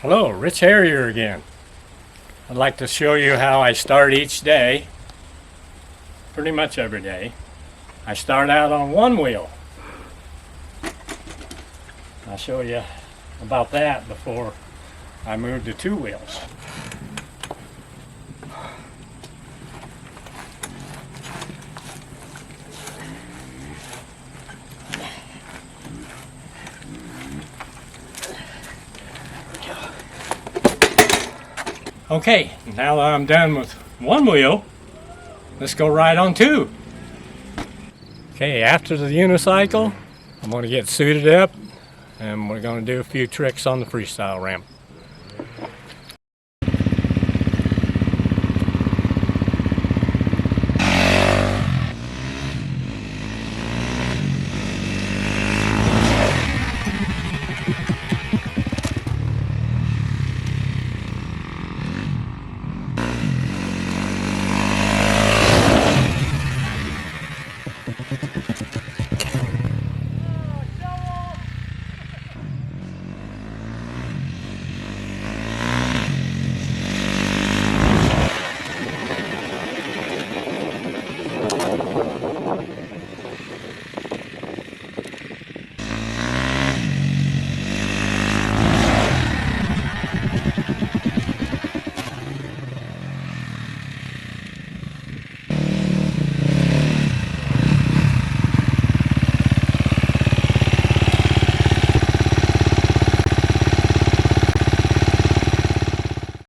Hello, Rich Harrier again. I'd like to show you how I start each day, pretty much every day. I start out on one wheel. I'll show you about that before I move to two wheels. Okay, now that I'm done with one wheel, let's go ride on two. Okay, after the unicycle, I'm going to get suited up and we're going to do a few tricks on the freestyle ramp.